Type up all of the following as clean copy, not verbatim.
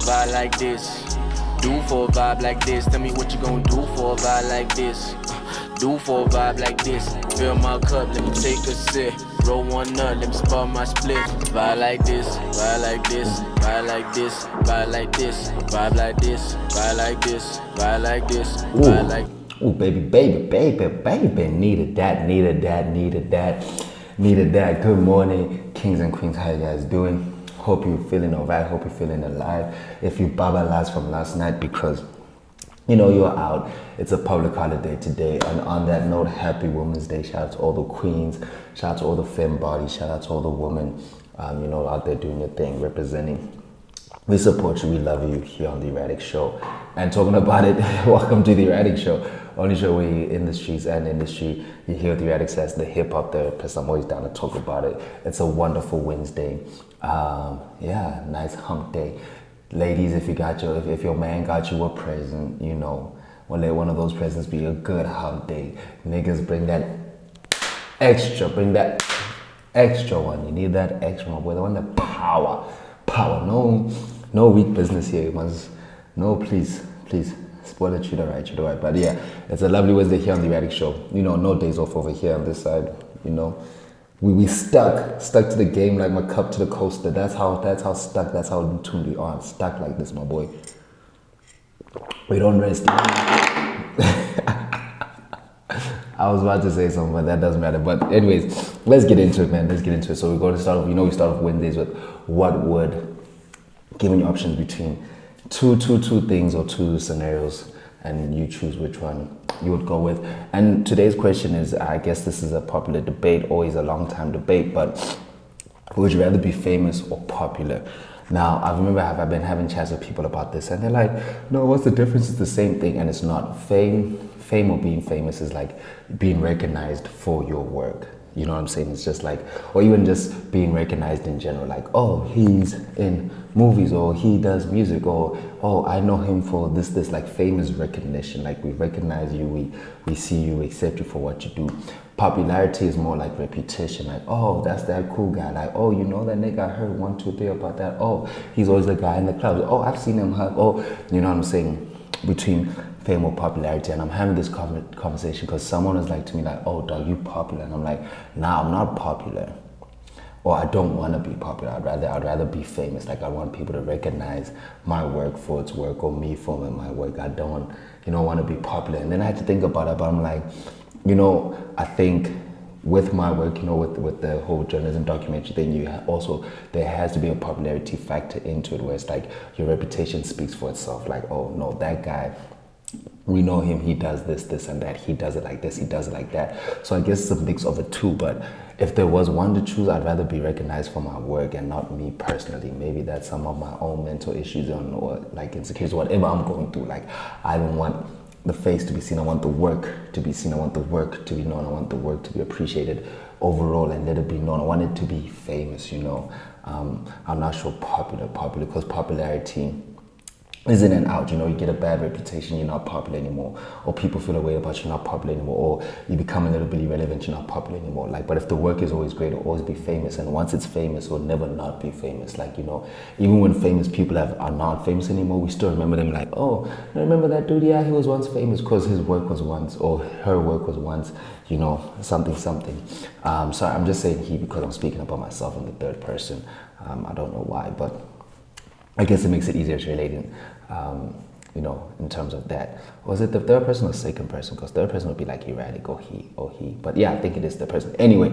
vibe like this? Do for a vibe like this. Tell me what you gon' do for a vibe like this. Do for a vibe like this. Fill my cup, let me take a sip. Roll one up, let me spar my split. Vibe like this, vibe like this, vibe like this, vibe like this, vibe like this, vibe like this, vibe like this, vibe like. Ooh, baby, needed that. Good morning, kings and queens. How you guys doing? Hope you're feeling alright. Hope you're feeling alive. If you baba last from last night because you know you're out, it's a public holiday today. And on that note, happy Women's Day. Shout out to all the queens. Shout out to all the femme bodies. Shout out to all the women, out there doing your thing, representing. We support you. We love you here on the Erratic Show. And talking about it, welcome to the Erratic Show. Only show where you're in the streets and industry. You hear the Erratic says the hip hop therapist. I'm always down to talk about it. It's a wonderful Wednesday. Nice hump day. Ladies, if your man got you a present, well, let one of those presents be a good hump day. Niggas, bring that extra one. You need that extra one, boy. The one that power. No weak business here. Please. Spoiler, treat it right. But yeah, it's a lovely Wednesday here on the Erratic Show. No days off over here on this side. We stuck to the game like my cup to the coaster. That's how stuck. That's how tuned we are. Stuck like this, my boy. We don't rest. I was about to say something, but that doesn't matter. But anyways, let's get into it, man. So we're going to start off. We start off Wednesdays with what would, giving you options between two things or two scenarios, and you choose which one you would go with. And today's question is, I guess this is a popular debate, always a long time debate, but would you rather be famous or popular? Now, I remember I've been having chats with people about this, and they're like, no, what's the difference? It's the same thing. And it's not. Fame or being famous is like being recognized for your work. You know what I'm saying? It's just like, or even just being recognized in general, like, oh, he's in movies, or he does music, or, oh, I know him for this, like famous recognition. Like, we recognize you, we see you, we accept you for what you do. Popularity is more like reputation, like, oh, that's that cool guy, like, oh, you know that nigga, I heard 1, 2, 3 about that, oh, he's always the guy in the clubs, oh, I've seen him hug, oh, you know what I'm saying? Between fame or popularity. And I'm having this conversation because someone was like to me, like, oh, dog, you popular? And I'm like, nah, I'm not popular, or I don't want to be popular. I'd rather be famous. Like, I want people to recognize my work for its work, or me for my work. I don't want to be popular. And then I had to think about it, but I'm like, I think with my work, with the whole journalism documentary thing, there has to be a popularity factor into it, where it's like your reputation speaks for itself. Like, oh no, that guy, we know him, he does this and that, he does it like this, he does it like that. So I guess it's a mix of the two. But if there was one to choose, I'd rather be recognized for my work and not me personally. Maybe that's some of my own mental issues or like insecurities, whatever I'm going through. Like, I don't want the face to be seen, I want the work to be seen, I want the work to be known, I want the work to be appreciated overall and let it be known. I want it to be famous, I'm not sure popular, because popularity is in and out. You get a bad reputation, you're not popular anymore, or people feel a way about you, not popular anymore, or you become a little bit irrelevant, you're not popular anymore. Like, but if the work is always great, it'll always be famous, and once it's famous, it'll never not be famous. Like, even when famous people are not famous anymore, we still remember them. Like, oh, remember that dude? Yeah, he was once famous because his work was once, or her work was once, something. So I'm just saying he because I'm speaking about myself in the third person. I don't know why, but I guess it makes it easier to relate in terms of that. Was it the third person or second person? Because third person would be like erratic, or he. But yeah, I think it is the person. Anyway,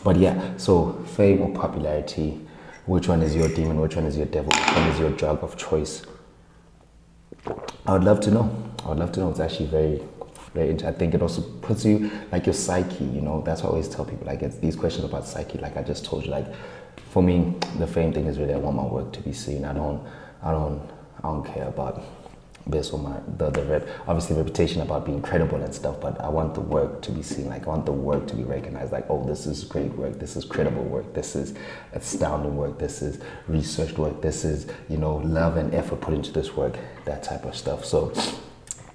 but yeah, so fame or popularity, which one is your demon? Which one is your devil? Which one is your drug of choice? I would love to know. It's actually very, very interesting. I think it also puts you, like, your psyche, that's what I always tell people. Like, it's these questions about psyche. Like I just told you, like, for me, the fame thing is really, I want my work to be seen. I don't care about this or obviously reputation about being credible and stuff, but I want the work to be seen. Like, I want the work to be recognized. Like, oh, this is great work, this is credible work, this is astounding work, this is researched work, this is, love and effort put into this work, that type of stuff. So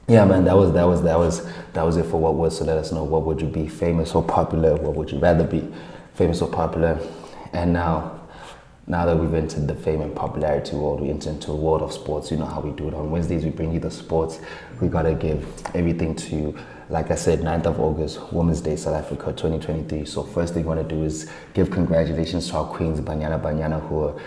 yeah, man, that was it for what was. So let us know, what would you be, famous or popular? What would you rather be, famous or popular? And now now that we've entered the fame and popularity world, we enter into a world of sports. You know how we do it. On Wednesdays, we bring you the sports. We got to give everything to you. Like I said, 9th of August, Women's Day, South Africa, 2023. So first thing we want to do is give congratulations to our queens, Banyana, who are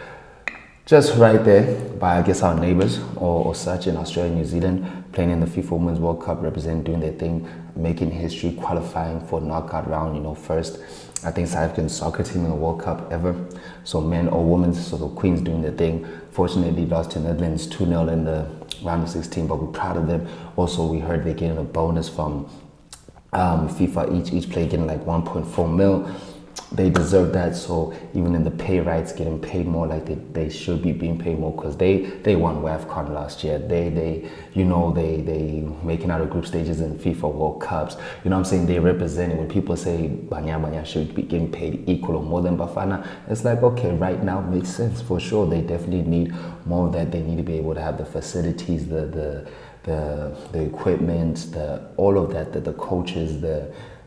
just right there by, I guess, our neighbors or such in Australia and New Zealand, playing in the FIFA Women's World Cup, representing, doing their thing, making history, qualifying for knockout round, you know, first, I think, South African soccer team in the World Cup ever. So men or women, so the queens doing their thing. Fortunately, lost to Netherlands 2-0 in the round of 16, but we're proud of them. Also, we heard they're getting a bonus from FIFA, each player getting like 1.4 mil. They deserve that. So even in the pay rights, getting paid more, like they should be being paid more, because they won WAFCON last year. They making out of group stages in FIFA World Cups. You know what I'm saying? They representing. When people say Banyana should be getting paid equal or more than Bafana, it's like, okay, right now makes sense for sure. They definitely need more of that. They need to be able to have the facilities, the equipment, all of that, the coaches,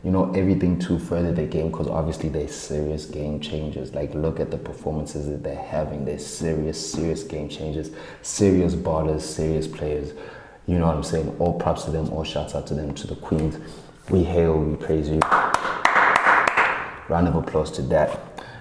everything to further the game, because obviously they're serious game changers. Like, look at the performances that they're having. They're serious game changers, serious ballers, serious players. You know what I'm saying? All props to them, all shouts out to them, to the queens. We hail, we praise you. Round of applause to that.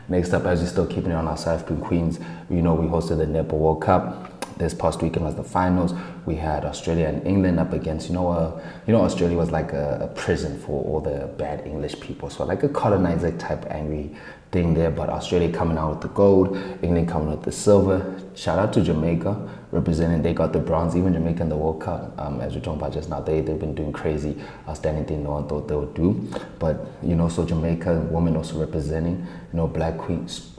Next up, as we're still keeping it on our South African queens, we hosted the Netball World Cup. This past weekend was the finals. We had Australia and England up against, Australia was like a prison for all the bad English people. So like a colonizer type angry thing there. But Australia coming out with the gold, England coming with the silver. Shout out to Jamaica representing. They got the bronze. Even Jamaica in the World Cup, as we're talking about just now, they've been doing crazy, outstanding thing no one thought they would do. But so Jamaica women also representing,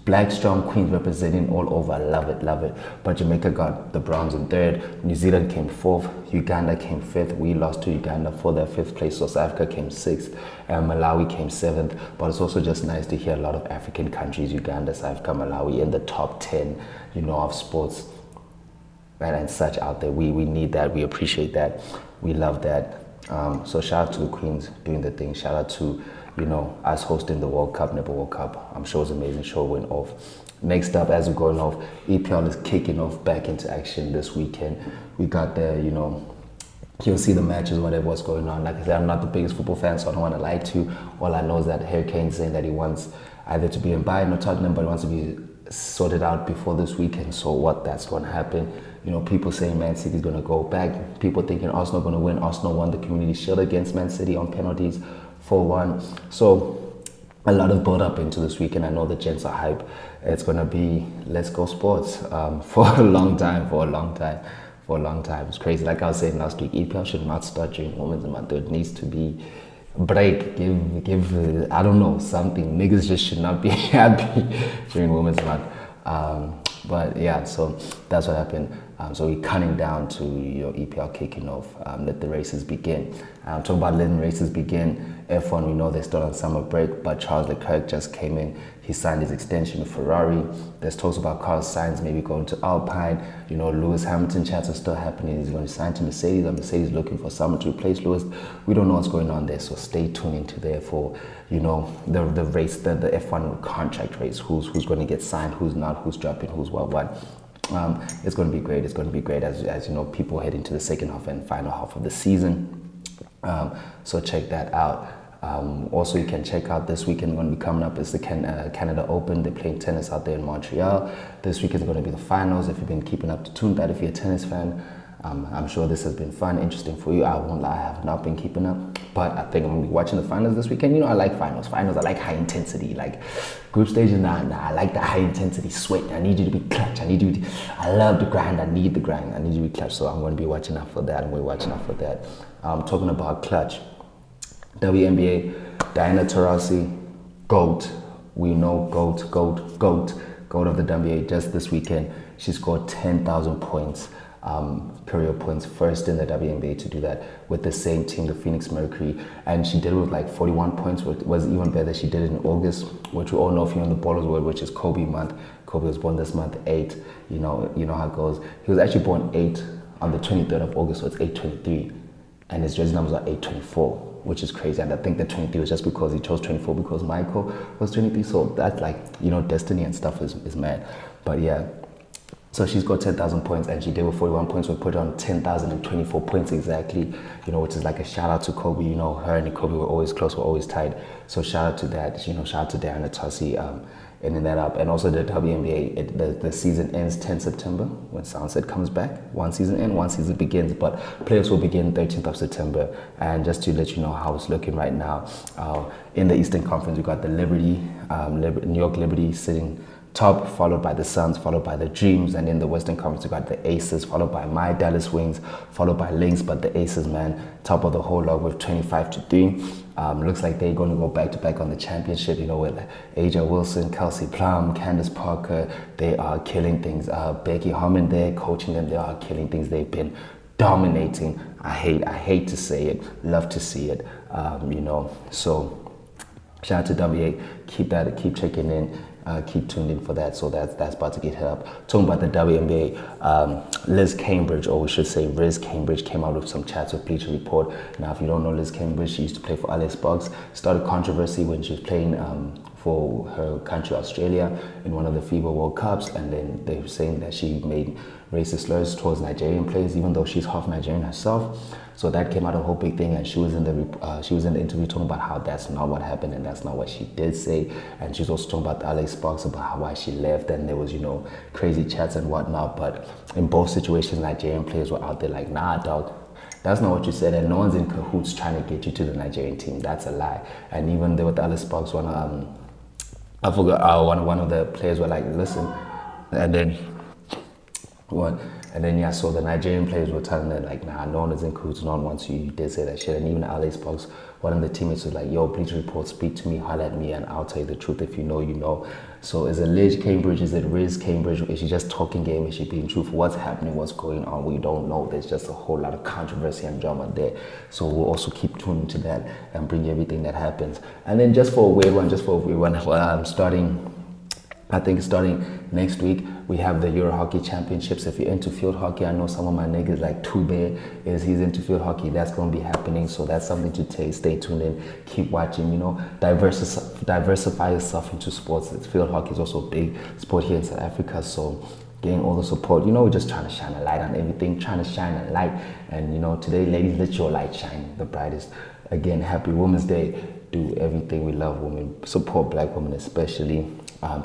Black strong queens representing all over. I love it. But Jamaica got the bronze in third. New Zealand came fourth. Uganda came fifth. We lost to Uganda for their fifth place. So South Africa came sixth. And Malawi came seventh. But it's also just nice to hear a lot of African countries, Uganda, South Africa, Malawi, in the top 10, of sports, right, and such out there. We need that. We appreciate that. We love that. So shout out to the queens doing the thing. Shout out to us hosting the World Cup, Netball World Cup. I'm sure it was an amazing show, went off. Next up, as we're going off, EPL is kicking off back into action this weekend. We got there, you'll see the matches, what's going on. Like I said, I'm not the biggest football fan, so I don't want to lie to you. All I know is that Harry Kane's saying that he wants either to be in Bayern or Tottenham, but he wants to be sorted out before this weekend. So that's going to happen. People saying Man City's going to go back. People thinking Arsenal going to win. Arsenal won the Community Shield against Man City on penalties, 4-1. So a lot of build up into this weekend. I know the gents are hype. It's going to be let's go sports for a long time. It's crazy. Like I was saying last week, EPL should not start during Women's Month. There needs to be a break. Give I don't know, something. Niggas just should not be happy during Women's Month. But yeah, so that's what happened. So we're cutting down to EPL kicking off. Let the races begin. Talking about letting races begin. F1, we know they're still on summer break, but Charles Leclerc just came in. He signed his extension with Ferrari. There's talks about Carlos Sainz maybe going to Alpine. Lewis Hamilton chats are still happening. He's going to sign to Mercedes, and Mercedes looking for someone to replace Lewis. We don't know what's going on there, so stay tuned into there for the race, the F1 contract race. Who's going to get signed? Who's not? Who's dropping? Who's what? It's going to be great. It's going to be great as people head into the second half and final half of the season. So check that out. Also, you can check out this weekend going to be coming up is the Canada Open. They're playing tennis out there in Montreal. This weekend is going to be the finals. If you've been keeping up to tune that, if you're a tennis fan, I'm sure this has been fun, interesting for you. I won't lie, I have not been keeping up, but I think I'm going to be watching the finals this weekend. I like finals. Finals, I like high intensity. Like group stages, nah, I like the high intensity sweat. I need you to be clutch. I love the grind. I need the grind. I need you to be clutch. So I'm going to be watching out for that. Talking about clutch, WNBA, Diana Taurasi, GOAT. We know GOAT of the WNBA. Just this weekend, she scored 10,000 points. Career points, first in the WNBA to do that with the same team, the Phoenix Mercury, and she did it with like 41 points, which was even better. She did it in August, which we all know if you're in the ballers world, which is Kobe month. Kobe was born this month, 8. You know how it goes. He was actually born 8 on the 23rd of August, so it's 8/23, and his jersey numbers are 8/24, which is crazy. And I think the 23 was just because he chose 24 because Michael was 23. So that's like, destiny and stuff is mad. But yeah. So she's got 10,000 points, and she did with 41 points. We put on 10,024 points exactly, which is like a shout out to Kobe. Her and Kobe were always close, were always tied. So shout out to that, shout out to Diana Taurasi ending that up. And also the WNBA, the season ends 10 September when Sunset comes back. One season ends, one season begins, but playoffs will begin 13th of September. And just to let you know how it's looking right now, in the Eastern Conference, we got the New York Liberty sitting top, followed by the Suns, followed by the Dreams, and in the Western Conference we got the Aces, followed by my Dallas Wings, followed by Lynx. But the Aces, man, top of the whole lot with 25-3. Looks like they're going to go back to back on the championship, with Aja Wilson, Kelsey Plum, Candace Parker. They are killing things. Becky Harmon there coaching them. They are killing things. They've been dominating. I hate to say it, love to see it. So shout out to WA. Keep checking in. Keep tuned in for that. So that's about to get hit up. Talking about the WNBA, Riz Cambridge, or we should say Riz Cambridge, came out with some chats with Bleacher Report. Now, if you don't know Riz Cambridge, she used to play for LA Sparks. Started controversy when she was playing for her country, Australia, in one of the FIBA World Cups, and then they were saying that she made racist slurs towards Nigerian players, even though she's half Nigerian herself. So that came out a whole big thing, and she was in the interview talking about how that's not what happened and that's not what she did say. And she was also talking about the LA Sparks, about why she left, and there was crazy chats and whatnot. But in both situations, Nigerian players were out there like, nah, dog, that's not what you said, and no one's in cahoots trying to get you to the Nigerian team. That's a lie. And even there with the LA Sparks, one of the players were like, listen, and then what? And then yeah, so the Nigerian players were telling them like, nah, no one is in cahoots, no one wants you. You did say that shit. And even the LA Sparks, one of the teammates was like, yo, Bleacher Report, speak to me, holler at me, and I'll tell you the truth. If you know, you know. So is it Liz Cambridge? Is it Riz Cambridge? Is she just talking game? Is she being truthful? What's happening? What's going on? We don't know. There's just a whole lot of controversy and drama there. So we'll also keep tuning to that and bring you everything that happens. And then just for a weird one, starting next week, we have the Eurohockey Championships. If you're into field hockey, I know some of my niggas like Too Bad he's into field hockey. That's going to be happening. So that's something to stay tuned in. Keep watching, diversify yourself into sports. Field hockey is also a big sport here in South Africa. So getting all the support, we're just trying to shine a light on everything, trying to shine a light. And today, ladies, let your light shine the brightest. Again, happy Women's Day. Do everything. We love women. Support Black women especially.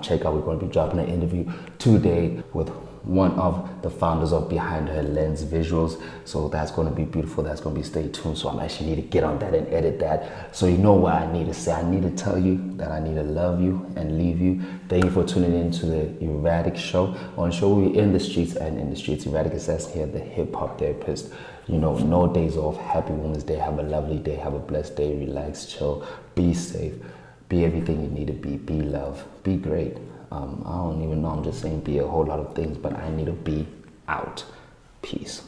Check out, we're going to be dropping an interview today with one of the founders of Behind Her Lens Visuals. So that's going to be beautiful. That's going to be, stay tuned. So I'm actually need to get on that and edit that. So you know what I need to say. I need to tell you that I need to love you and leave you. Thank you for tuning in to the Erratic Show. On the show, we're in the streets and in the streets. Erratic is here, the hip hop therapist. No days off. Happy Women's Day. Have a lovely day. Have a blessed day. Relax, chill, be safe. Be everything you need to be. Be love. Be great. I don't even know. I'm just saying be a whole lot of things, but I need to be out. Peace.